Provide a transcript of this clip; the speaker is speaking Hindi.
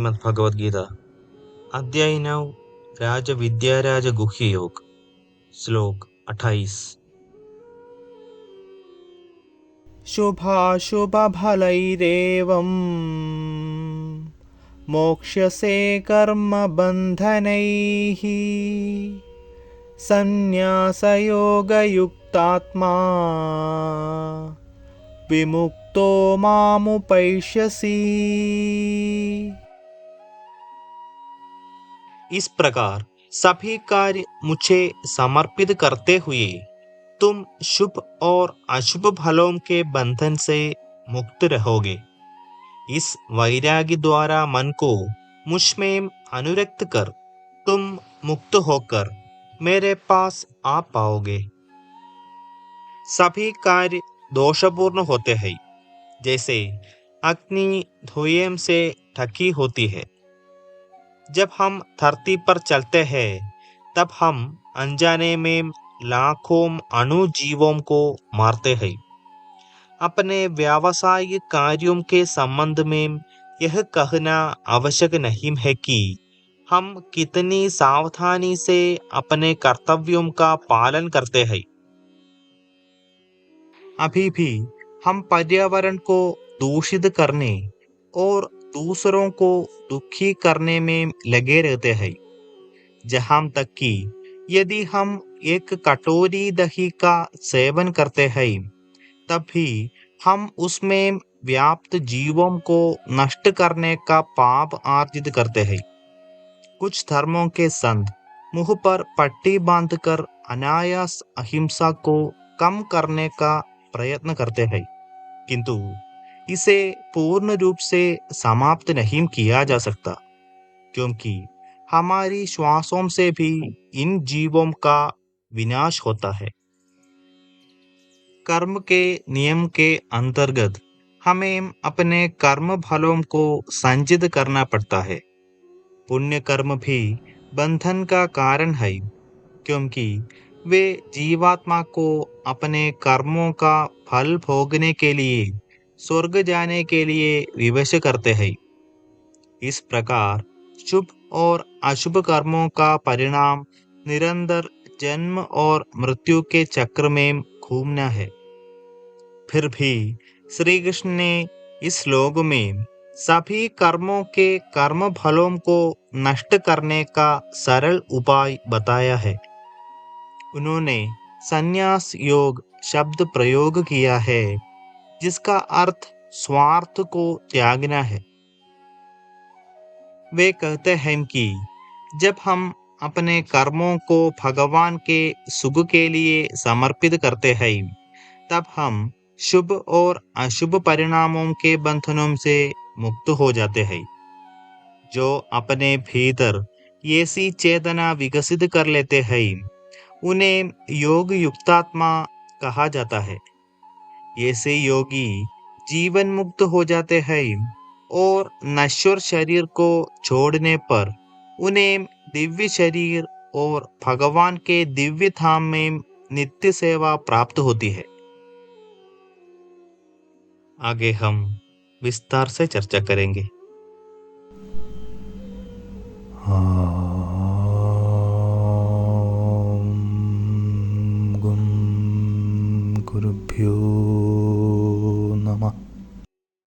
श्रीमद्भगवद्गीता अध्याय 9 राजा विद्याराज गुह्य योग श्लोक 28 शुभाशुभफलैरेवं मोक्ष्यसे कर्मबन्धनैः सन्न्यासयोगयुक्तात्मा विमुक्तो मामुपैष्यसि। इस प्रकार सभी कार्य मुझे समर्पित करते हुए तुम शुभ और अशुभ फलों के बंधन से मुक्त रहोगे। इस वैराग्य द्वारा मन को मुझ में अनुरक्त कर तुम मुक्त होकर मेरे पास आ पाओगे। सभी कार्य दोषपूर्ण होते हैं, जैसे अग्नि धुएं से ढकी होती है। जब हम धरती पर चलते हैं तब हम अनजाने में लाखों अणुजीवों को मारते हैं। अपने व्यावसायिक कार्यों के संबंध में यह कहना आवश्यक नहीं है कि हम कितनी सावधानी से अपने कर्तव्यों का पालन करते हैं। अभी भी हम पर्यावरण को दूषित करने और दूसरों को दुखी करने में लगे रहते हैं। जहां तक कि यदि हम एक कटोरी दही का सेवन करते हैं तब भी हम उसमें व्याप्त जीवों को नष्ट करने का पाप आर्जित करते हैं। कुछ धर्मों के संत मुंह पर पट्टी बांधकर अनायास अहिंसा को कम करने का प्रयत्न करते हैं, किंतु इसे पूर्ण रूप से समाप्त नहीं किया जा सकता, क्योंकि हमारी श्वासों से भी इन जीवों का विनाश होता है। कर्म के नियम के अंतर्गत हमें अपने कर्म फलों को संचित करना पड़ता है। पुण्य कर्म भी बंधन का कारण है, क्योंकि वे जीवात्मा को अपने कर्मों का फल भोगने के लिए स्वर्ग जाने के लिए विवश करते हैं। इस प्रकार शुभ और अशुभ कर्मों का परिणाम निरंतर जन्म और मृत्यु के चक्र में घूमना है। फिर भी श्री कृष्ण ने इस श्लोक में सभी कर्मों के कर्म फलों को नष्ट करने का सरल उपाय बताया है। उन्होंने संन्यास योग शब्द प्रयोग किया है, जिसका अर्थ स्वार्थ को त्यागना है। वे कहते हैं कि जब हम अपने कर्मों को भगवान के सुख के लिए समर्पित करते हैं तब हम शुभ और अशुभ परिणामों के बंधनों से मुक्त हो जाते हैं। जो अपने भीतर ऐसी चेतना विकसित कर लेते हैं उन्हें योग युक्तात्मा कहा जाता है। ऐसे योगी जीवन मुक्त हो जाते हैं और नश्वर शरीर को छोड़ने पर उन्हें दिव्य शरीर और भगवान के दिव्य धाम में नित्य सेवा प्राप्त होती है। आगे हम विस्तार से चर्चा करेंगे। गुरुभ्यो